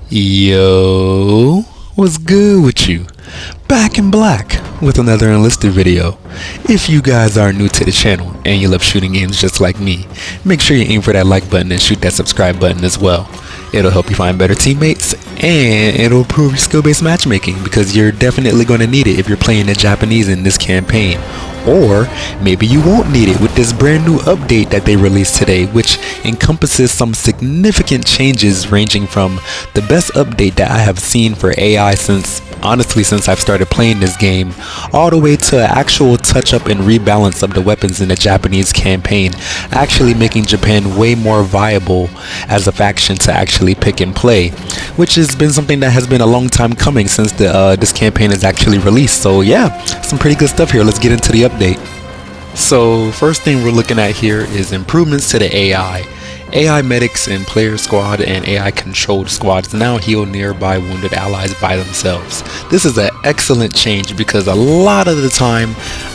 Yo, what's good with you? Back in black with another Enlisted video. If you guys are new to the channel and you love shooting games just like me, make sure you aim for that like button and shoot that subscribe button as well. It'll help you find better teammates and it'll improve your skill-based matchmaking because you're definitely going to need it if you're playing the Japanese in this campaign. Or maybe you won't need it with this brand new update that they released today, which encompasses some significant changes ranging from the best update that I have seen for AI since I've started playing this game, all the way to actual touch up and rebalance of the weapons in the Japanese campaign, actually making Japan way more viable as a faction to actually pick and play, which has been something that has been a long time coming since this campaign is actually released. So yeah, some pretty good stuff here. Let's get into the update. So first thing we're looking at here is improvements to the AI. AI medics in player squad and AI controlled squads now heal nearby wounded allies by themselves. This is an excellent change because a lot of the time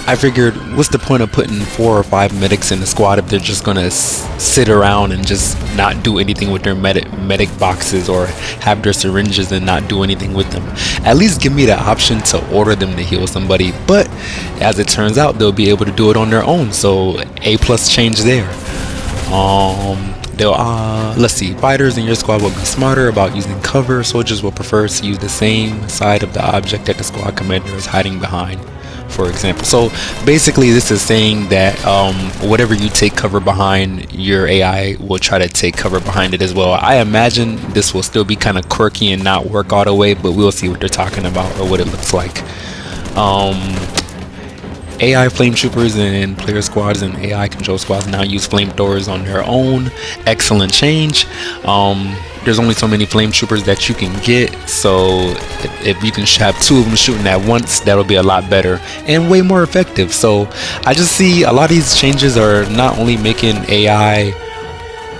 I figured, what's the point of putting 4 or 5 medics in the squad if they're just gonna sit around and just not do anything with their medic boxes or have their syringes and not do anything with them. At least give me the option to order them to heal somebody, but as it turns out they'll be able to do it on their own, so A+ change there. Let's see, fighters in your squad will be smarter about using cover. Soldiers will prefer to use the same side of the object that the squad commander is hiding behind, for example. So basically this is saying that whatever you take cover behind, your AI will try to take cover behind it as well. I imagine this will still be kind of quirky and not work all the way, but we'll see what they're talking about or what it looks like. AI flame troopers and player squads and AI control squads now use flamethrowers on their own. Excellent change. There's only so many flame troopers that you can get, so if you can have 2 of them shooting at once, that'll be a lot better and way more effective. So I just see a lot of these changes are not only making AI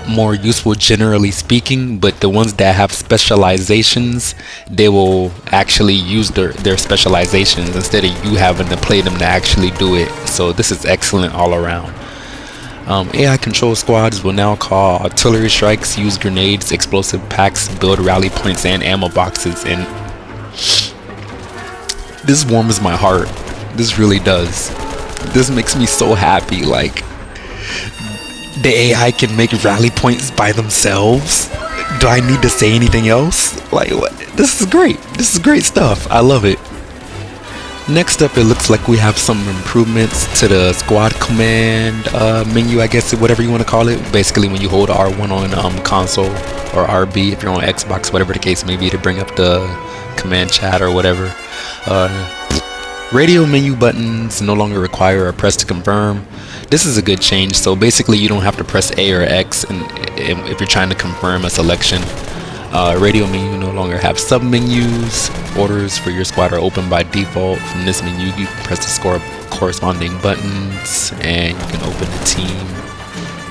more useful generally speaking, but the ones that have specializations, they will actually use their specializations instead of you having to play them to actually do it. So this is excellent all around. AI control squads will now call artillery strikes, use grenades, explosive packs, build rally points and ammo boxes, and this warms my heart. This really does. This makes me so happy. Like, the AI can make rally points by themselves. Do I need to say anything else? Like, what? This is great. This is great stuff. I love it. Next up, it looks like we have some improvements to the squad command menu, I guess, whatever you want to call it. Basically, when you hold R1 on console or RB if you're on Xbox, whatever the case may be, to bring up the command chat or whatever. Radio menu buttons no longer require a press to confirm. This is a good change. So basically you don't have to press A or X if you're trying to confirm a selection. Radio menu no longer have sub menus. Orders for your squad are open by default. From this menu you can press the corresponding buttons and you can open the team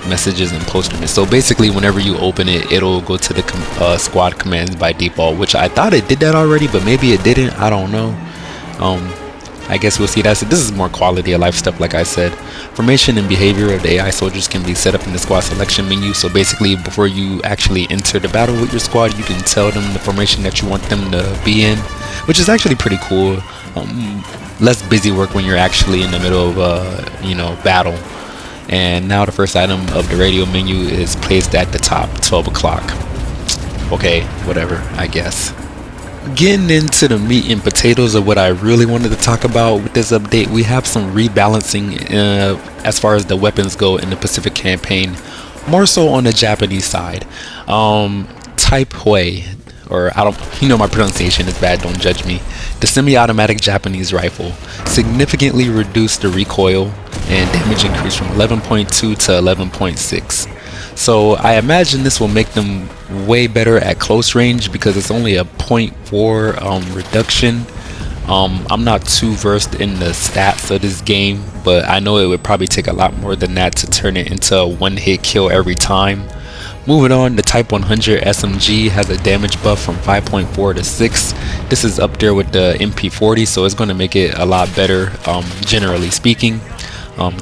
messages and post them. So basically whenever you open it, it'll go to the squad commands by default, which I thought it did that already, but maybe it didn't. I don't know. I guess we'll see. This is more quality of life stuff, like I said. Formation and behavior of the AI soldiers can be set up in the squad selection menu. So basically before you actually enter the battle with your squad, you can tell them the formation that you want them to be in, which is actually pretty cool. Less busy work when you're actually in the middle of battle. And now the first item of the radio menu is placed at the top, 12 o'clock. Okay, whatever, I guess. Getting into the meat and potatoes of what I really wanted to talk about with this update, we have some rebalancing as far as the weapons go in the Pacific campaign, more so on the Japanese side. Type Hui, or my pronunciation is bad, don't judge me. The semi-automatic Japanese rifle significantly reduced the recoil and damage increase from 11.2 to 11.6. So I imagine this will make them way better at close range because it's only a 0.4 reduction. I'm not too versed in the stats of this game, but I know it would probably take a lot more than that to turn it into a one-hit kill every time. Moving on, the Type 100 SMG has a damage buff from 5.4 to 6. This is up there with the MP40, so it's going to make it a lot better, generally speaking.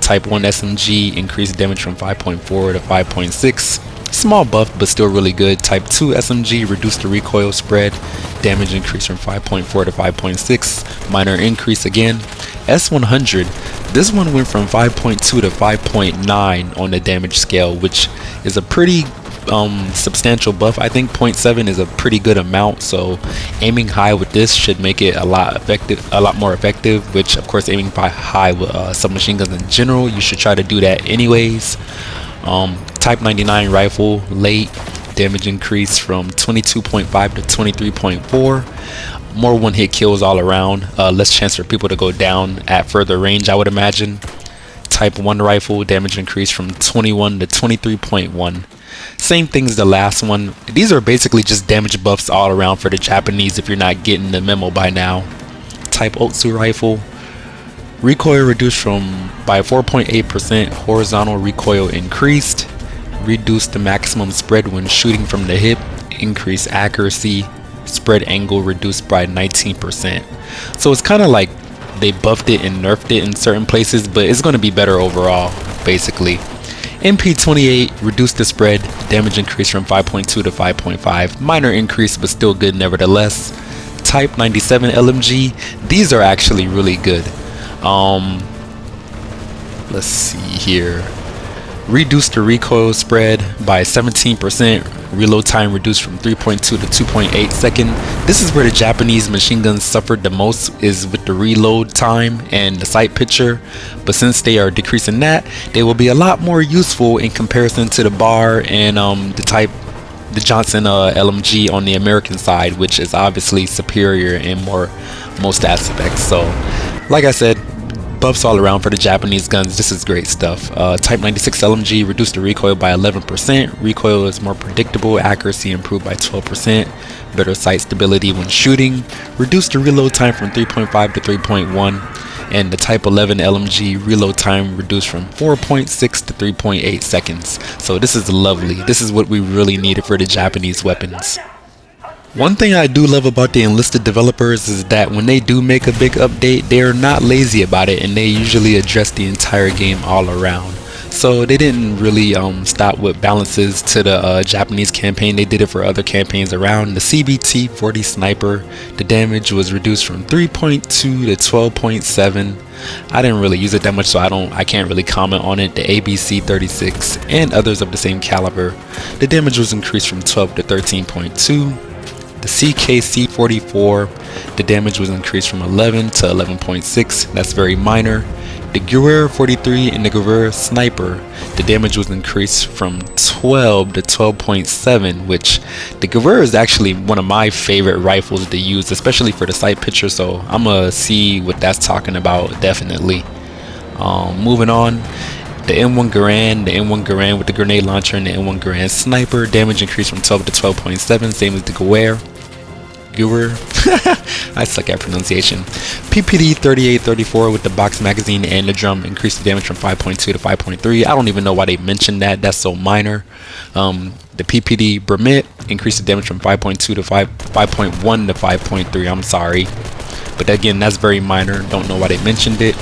Type 1 SMG increased damage from 5.4 to 5.6. Small buff, but still really good. Type 2 SMG, reduced the recoil spread. Damage increase from 5.4 to 5.6. Minor increase again. S100, this one went from 5.2 to 5.9 on the damage scale, which is a pretty substantial buff. I think 0.7 is a pretty good amount, so aiming high with this should make it a lot more effective, which of course aiming high with submachine guns in general, you should try to do that anyways. Type 99 rifle, late, damage increase from 22.5 to 23.4. More one-hit kills all around, less chance for people to go down at further range, I would imagine. Type 1 rifle, damage increase from 21 to 23.1. Same thing as the last one. These are basically just damage buffs all around for the Japanese if you're not getting the memo by now. Type Otsu rifle, recoil reduced by 4.8%, horizontal recoil increased, reduced the maximum spread when shooting from the hip, increased accuracy, spread angle reduced by 19%. So it's kind of like they buffed it and nerfed it in certain places, but it's going to be better overall, basically. MP28 reduced the spread, damage increase from 5.2 to 5.5, minor increase but still good nevertheless. Type 97 LMG, these are actually really good. Let's see here. Reduced the recoil spread by 17%. Reload time reduced from 3.2 to 2.8 seconds. This is where the Japanese machine guns suffered the most, is with the reload time and the sight picture. But since they are decreasing that, they will be a lot more useful in comparison to the BAR and the Johnson LMG on the American side, which is obviously superior in most aspects. So, like I said, buffs all around for the Japanese guns. This is great stuff. Type 96 LMG reduced the recoil by 11%. Recoil is more predictable. Accuracy improved by 12%. Better sight stability when shooting. Reduced the reload time from 3.5 to 3.1. And the Type 11 LMG reload time reduced from 4.6 to 3.8 seconds. So this is lovely. This is what we really needed for the Japanese weapons. One thing I do love about the Enlisted developers is that when they do make a big update, they are not lazy about it, and they usually address the entire game all around. So they didn't really stop with balances to the Japanese campaign. They did it for other campaigns around. The CBT-40 sniper, the damage was reduced from 3.2 to 12.7. I didn't really use it that much, so I can't really comment on it. The ABC-36 and others of the same caliber, the damage was increased from 12 to 13.2. The CKC-44, the damage was increased from 11 to 11.6. That's very minor. The Guerrero-43 and the Guerrero Sniper, the damage was increased from 12 to 12.7, which the Guerrero is actually one of my favorite rifles to use, especially for the sight picture, so I'm gonna see what that's talking about, definitely. Moving on, the M1 Garand with the grenade launcher and the M1 Garand Sniper, damage increased from 12 to 12.7, same as the Guerrero. I suck at pronunciation. PPD 3834 with the box magazine and the drum increased the damage from 5.2 to 5.3. I don't even know why they mentioned that. That's so minor. The PPD Bermit increased the damage from 5.2 to 5.1 to 5.3. I'm sorry, but again, that's very minor. Don't know why they mentioned it.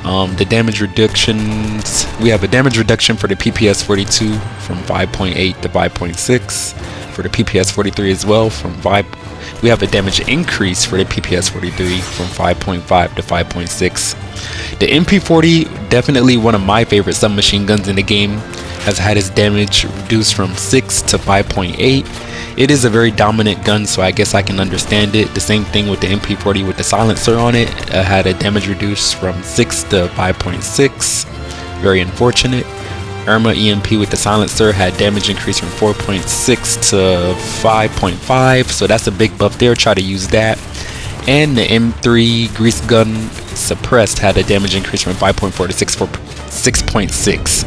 The damage reductions, we have a damage reduction for the PPS 42 from 5.8 to 5.6. For the PPS 43 as well, we have a damage increase for the PPS 43 from 5.5 to 5.6. The MP40, definitely one of my favorite submachine guns in the game, has had its damage reduced from 6 to 5.8. It is a very dominant gun, so I guess I can understand it. The same thing with the MP40 with the silencer on it, had a damage reduced from 6 to 5.6. Very unfortunate. Irma EMP with the silencer had damage increased from 4.6 to 5.5, so that's a big buff there. Try to use that. And the M3 Grease Gun Suppressed had a damage increase from 5.4 to 6.6,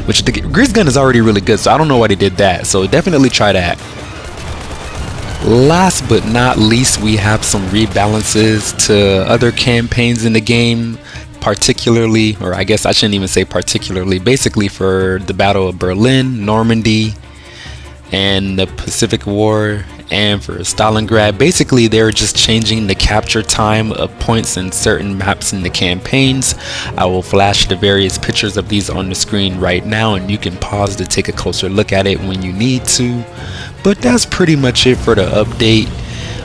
which the Grease Gun is already really good, so I don't know why they did that, so definitely try that. Last but not least, we have some rebalances to other campaigns in the game, particularly, or I guess I shouldn't even say particularly, basically for the Battle of Berlin, Normandy, and the Pacific War, And for Stalingrad, basically they're just changing the capture time of points in certain maps in the campaigns. I will flash the various pictures of these on the screen right now, and you can pause to take a closer look at it when you need to. But that's pretty much it for the update.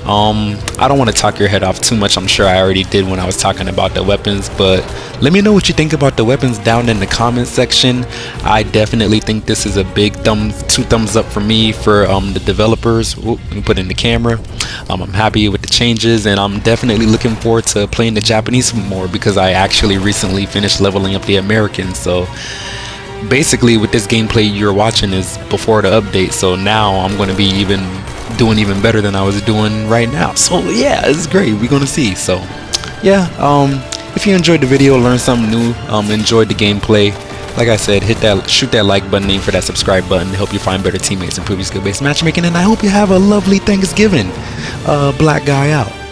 I don't want to talk your head off too much. I'm sure I already did when I was talking about the weapons, but let me know what you think about the weapons down in the comment section. I definitely think this is a big two thumbs up for me for the developers. Ooh, let me put in the camera. I'm happy with the changes, and I'm definitely looking forward to playing the Japanese more, because I actually recently finished leveling up the Americans. So basically with this gameplay you're watching is before the update, so now I'm going to be doing even better than I was doing right now. So yeah, it's great. We're gonna see. So yeah, if you enjoyed the video, learned something new, enjoyed the gameplay, like I said, shoot that like button, aim for that subscribe button to help you find better teammates, improve your skill-based matchmaking, and I hope you have a lovely Thanksgiving. Black guy out.